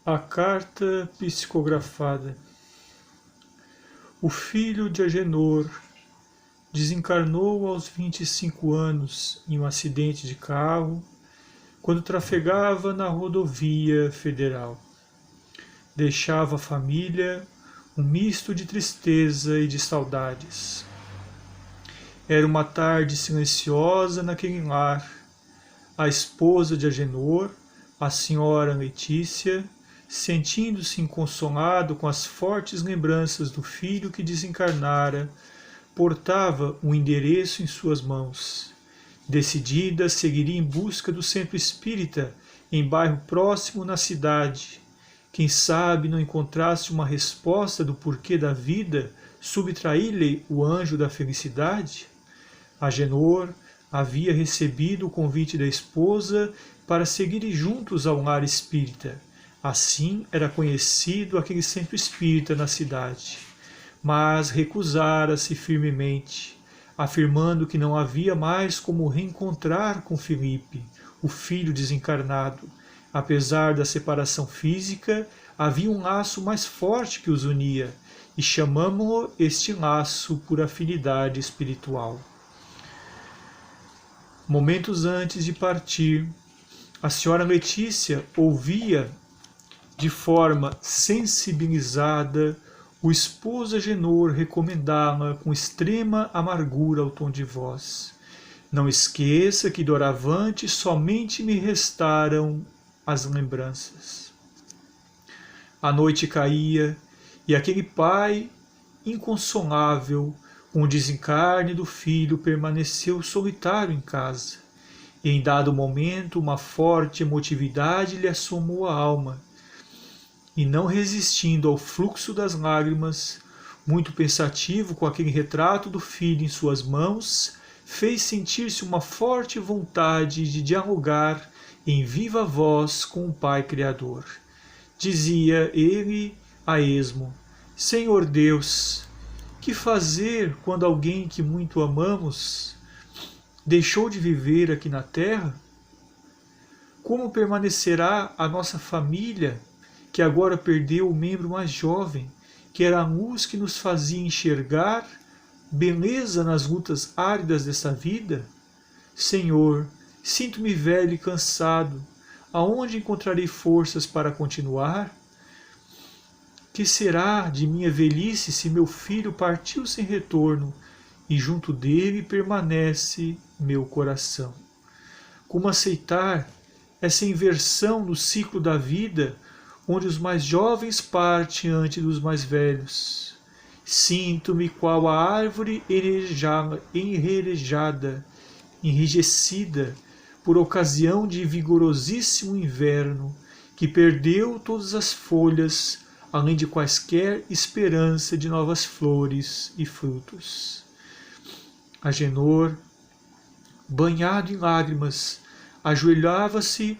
A carta psicografada. O filho de Agenor desencarnou aos 25 anos em um acidente de carro quando trafegava na rodovia federal. Deixava a família um misto de tristeza e de saudades. Era uma tarde silenciosa naquele lar. A esposa de Agenor, a senhora Letícia, sentindo-se inconsolado com as fortes lembranças do filho que desencarnara, portava um endereço em suas mãos. Decidida, seguiria em busca do centro espírita, em bairro próximo na cidade. Quem sabe não encontrasse uma resposta do porquê da vida subtrair-lhe o anjo da felicidade? Agenor havia recebido o convite da esposa para seguirem juntos ao lar espírita. Assim era conhecido aquele centro espírita na cidade. Mas recusara-se firmemente, afirmando que não havia mais como reencontrar com Felipe, o filho desencarnado. Apesar da separação física, havia um laço mais forte que os unia, e chamamo-lo este laço por afinidade espiritual. Momentos antes de partir, a senhora Letícia ouvia de forma sensibilizada o esposo Agenor recomendá-la com extrema amargura ao tom de voz. Não esqueça que doravante somente me restaram as lembranças. A noite caía e aquele pai inconsolável com o desencarne do filho permaneceu solitário em casa. E em dado momento uma forte emotividade lhe assomou a alma. E não resistindo ao fluxo das lágrimas, muito pensativo com aquele retrato do filho em suas mãos, fez sentir-se uma forte vontade de dialogar em viva voz com o Pai Criador. Dizia ele a esmo: Senhor Deus, que fazer quando alguém que muito amamos deixou de viver aqui na terra? Como permanecerá a nossa família, que agora perdeu o membro mais jovem, que era a luz que nos fazia enxergar beleza nas lutas áridas dessa vida? Senhor, sinto-me velho e cansado. Aonde encontrarei forças para continuar? Que será de minha velhice se meu filho partiu sem retorno e junto dele permanece meu coração? Como aceitar essa inversão no ciclo da vida, onde os mais jovens partem antes dos mais velhos? Sinto-me qual a árvore enrejada, enrijecida, por ocasião de vigorosíssimo inverno, que perdeu todas as folhas, além de quaisquer esperança de novas flores e frutos. Agenor, banhado em lágrimas, ajoelhava-se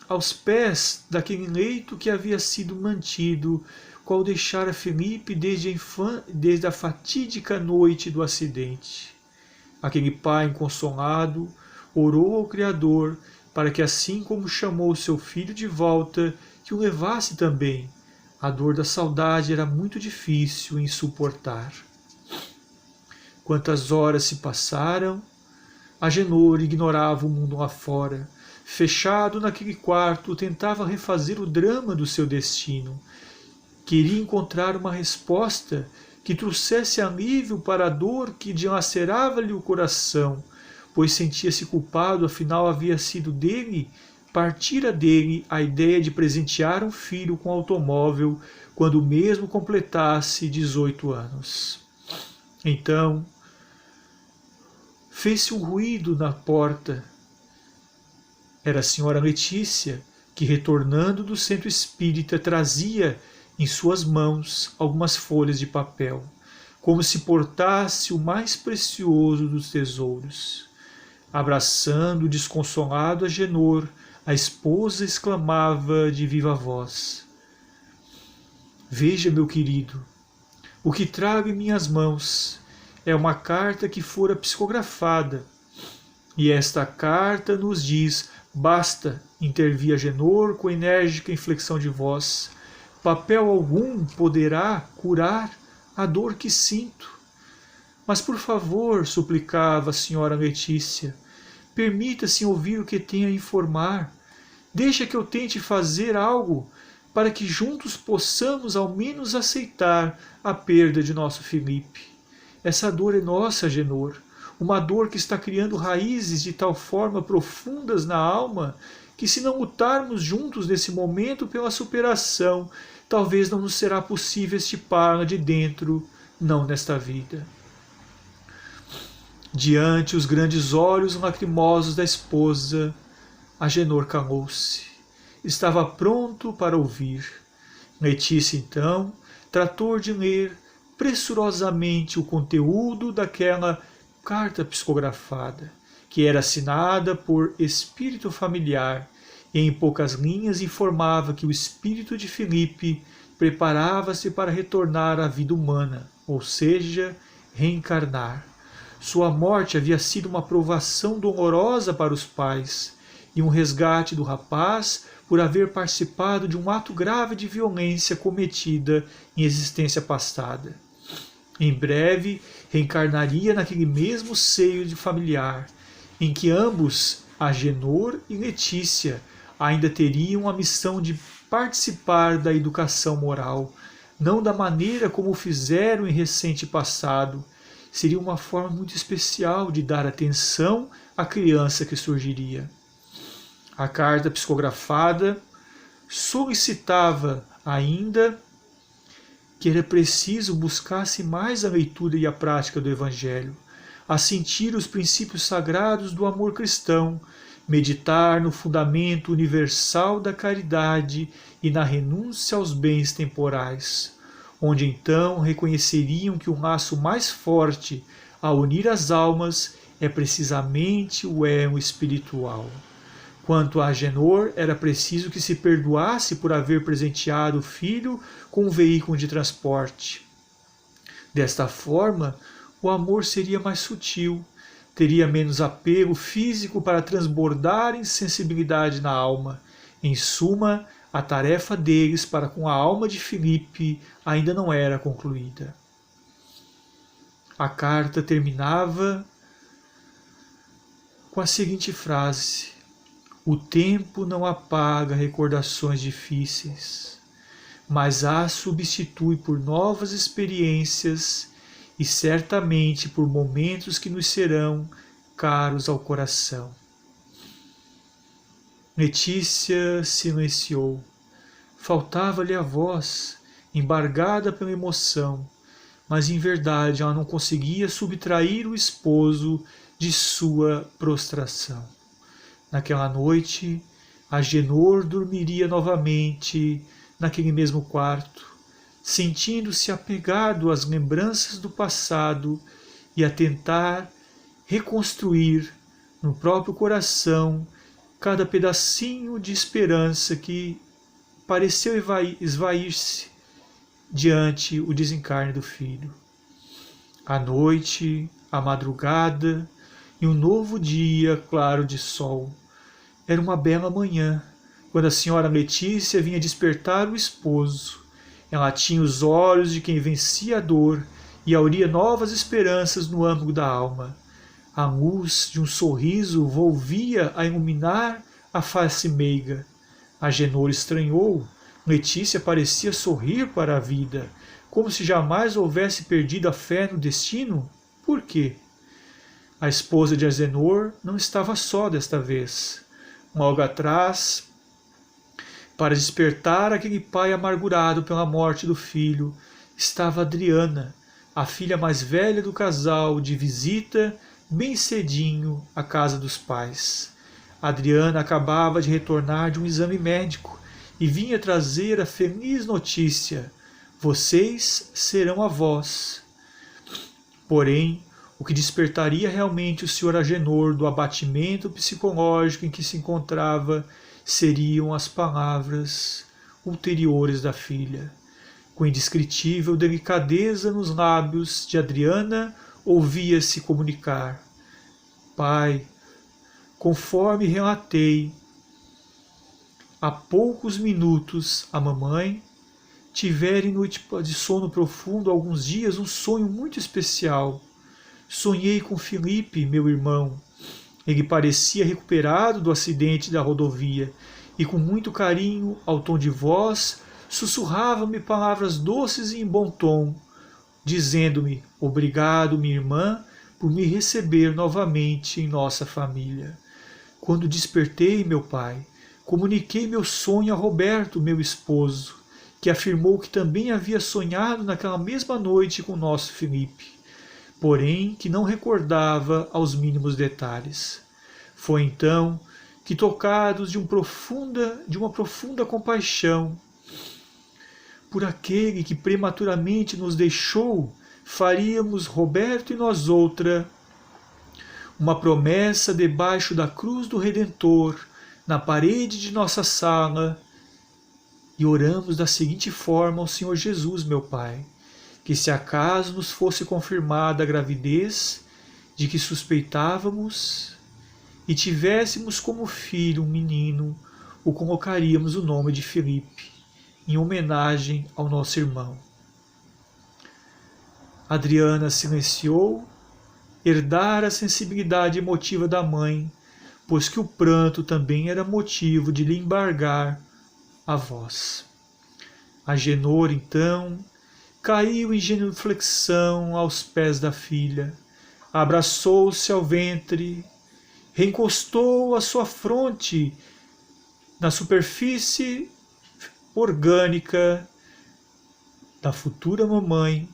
aos pés daquele leito que havia sido mantido, qual deixara Felipe desde a fatídica noite do acidente. Aquele pai inconsolado orou ao Criador para que, assim como chamou seu filho de volta, que o levasse também. A dor da saudade era muito difícil em suportar. Quantas horas se passaram, Agenor ignorava o mundo lá fora. Fechado naquele quarto, tentava refazer o drama do seu destino. Queria encontrar uma resposta que trouxesse alívio para a dor que dilacerava-lhe o coração, pois sentia-se culpado, afinal havia sido dele, partira dele a ideia de presentear um filho com automóvel quando o mesmo completasse 18 anos. Então, fez-se um ruído na porta. Era a senhora Letícia, que, retornando do centro espírita, trazia em suas mãos algumas folhas de papel, como se portasse o mais precioso dos tesouros. Abraçando o desconsolado Agenor, a esposa exclamava de viva voz: Veja, meu querido, o que trago em minhas mãos é uma carta que fora psicografada, e esta carta nos diz Basta, intervia Agenor com enérgica inflexão de voz. Papel algum poderá curar a dor que sinto. Mas por favor, suplicava a senhora Letícia, permita-se ouvir o que tenho a informar. Deixa que eu tente fazer algo para que juntos possamos ao menos aceitar a perda de nosso Felipe. Essa dor é nossa, Agenor, uma dor que está criando raízes de tal forma profundas na alma que, se não lutarmos juntos nesse momento pela superação, talvez não nos será possível extirpá-la de dentro, não nesta vida. Diante os grandes olhos lacrimosos da esposa, Agenor calou-se. Estava pronto para ouvir. Letícia, então, tratou de ler pressurosamente o conteúdo daquela carta psicografada, que era assinada por espírito familiar, e em poucas linhas informava que o espírito de Felipe preparava-se para retornar à vida humana, ou seja, reencarnar. Sua morte havia sido uma provação dolorosa para os pais e um resgate do rapaz por haver participado de um ato grave de violência cometida em existência passada. Em breve, reencarnaria naquele mesmo seio de familiar, em que ambos, Agenor e Letícia, ainda teriam a missão de participar da educação moral, não da maneira como fizeram em recente passado. Seria uma forma muito especial de dar atenção à criança que surgiria. A carta psicografada solicitava ainda que era preciso buscar-se mais a leitura e a prática do Evangelho, a sentir os princípios sagrados do amor cristão, meditar no fundamento universal da caridade e na renúncia aos bens temporais, onde então reconheceriam que o laço mais forte a unir as almas é precisamente o elo espiritual. Quanto a Agenor, era preciso que se perdoasse por haver presenteado o filho com um veículo de transporte. Desta forma, o amor seria mais sutil, teria menos apego físico para transbordar em sensibilidade na alma. Em suma, a tarefa deles para com a alma de Felipe ainda não era concluída. A carta terminava com a seguinte frase: o tempo não apaga recordações difíceis, mas as substitui por novas experiências e certamente por momentos que nos serão caros ao coração. Letícia silenciou. Faltava-lhe a voz, embargada pela emoção, mas em verdade ela não conseguia subtrair o esposo de sua prostração. Naquela noite, Agenor dormiria novamente naquele mesmo quarto, sentindo-se apegado às lembranças do passado e a tentar reconstruir no próprio coração cada pedacinho de esperança que pareceu esvair-se diante o desencarne do filho. A noite, a madrugada e um novo dia claro de sol. Era uma bela manhã, quando a senhora Letícia vinha despertar o esposo. Ela tinha os olhos de quem vencia a dor e auria novas esperanças no âmago da alma. A luz de um sorriso volvia a iluminar a face meiga. Agenor estranhou. Letícia parecia sorrir para a vida, como se jamais houvesse perdido a fé no destino. Por quê? A esposa de Agenor não estava só desta vez. Logo atrás, para despertar aquele pai amargurado pela morte do filho, estava Adriana, a filha mais velha do casal, de visita bem cedinho à casa dos pais. Adriana acabava de retornar de um exame médico e vinha trazer a feliz notícia: vocês serão avós. Porém, o que despertaria realmente o Sr. Agenor do abatimento psicológico em que se encontrava seriam as palavras ulteriores da filha. Com indescritível delicadeza nos lábios de Adriana, ouvia-se comunicar: Pai, conforme relatei, há poucos minutos a mamãe tivera em noite de sono profundo alguns dias um sonho muito especial. Sonhei com Felipe, meu irmão. Ele parecia recuperado do acidente da rodovia e com muito carinho, ao tom de voz, sussurrava-me palavras doces e em bom tom, dizendo-me: obrigado, minha irmã, por me receber novamente em nossa família. Quando despertei, meu pai, comuniquei meu sonho a Roberto, meu esposo, que afirmou que também havia sonhado naquela mesma noite com nosso Felipe, porém que não recordava aos mínimos detalhes. Foi então que, tocados de uma profunda compaixão por aquele que prematuramente nos deixou, faríamos, Roberto e nós outra, uma promessa debaixo da cruz do Redentor, na parede de nossa sala, e oramos da seguinte forma ao Senhor Jesus, meu Pai, que se acaso nos fosse confirmada a gravidez de que suspeitávamos e tivéssemos como filho um menino, o colocaríamos o nome de Felipe, em homenagem ao nosso irmão. Adriana silenciou, herdara a sensibilidade emotiva da mãe, pois que o pranto também era motivo de lhe embargar a voz. Agenor, então, caiu em genuflexão aos pés da filha, abraçou-se ao ventre, reencostou a sua fronte na superfície orgânica da futura mamãe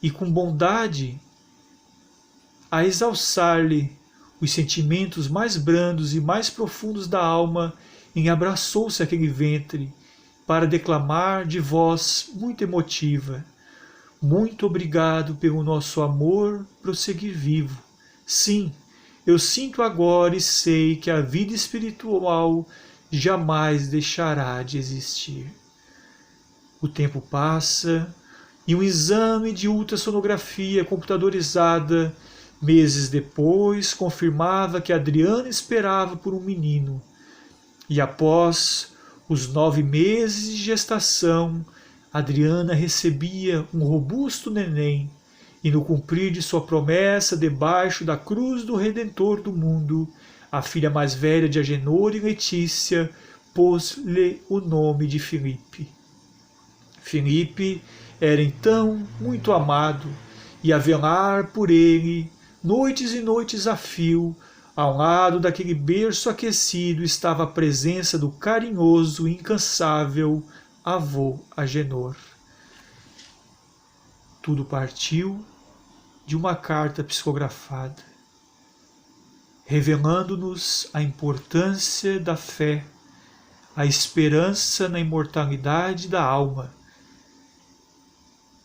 e, com bondade, a exalçar-lhe os sentimentos mais brandos e mais profundos da alma, abraçou-se àquele ventre para declamar de voz muito emotiva: muito obrigado pelo nosso amor prosseguir vivo. Sim, eu sinto agora e sei que a vida espiritual jamais deixará de existir. O tempo passa e um exame de ultrassonografia computadorizada, meses depois, confirmava que Adriana esperava por um menino. E após os 9 meses de gestação, Adriana recebia um robusto neném, e no cumprir de sua promessa debaixo da cruz do Redentor do mundo, a filha mais velha de Agenor e Letícia pôs-lhe o nome de Felipe. Felipe era então muito amado, e a velar por ele, noites e noites a fio, ao lado daquele berço aquecido estava a presença do carinhoso e incansável avô Agenor. Tudo partiu de uma carta psicografada, revelando-nos a importância da fé, a esperança na imortalidade da alma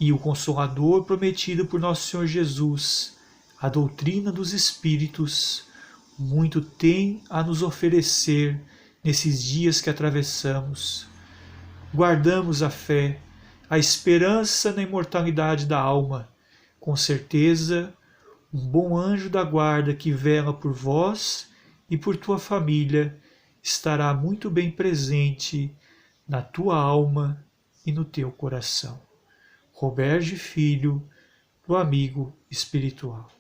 e o Consolador prometido por nosso Senhor Jesus, a doutrina dos Espíritos, muito tem a nos oferecer nesses dias que atravessamos. Guardamos a fé, a esperança na imortalidade da alma. Com certeza, um bom anjo da guarda que vela por vós e por tua família estará muito bem presente na tua alma e no teu coração. Roberge Filho, o amigo espiritual.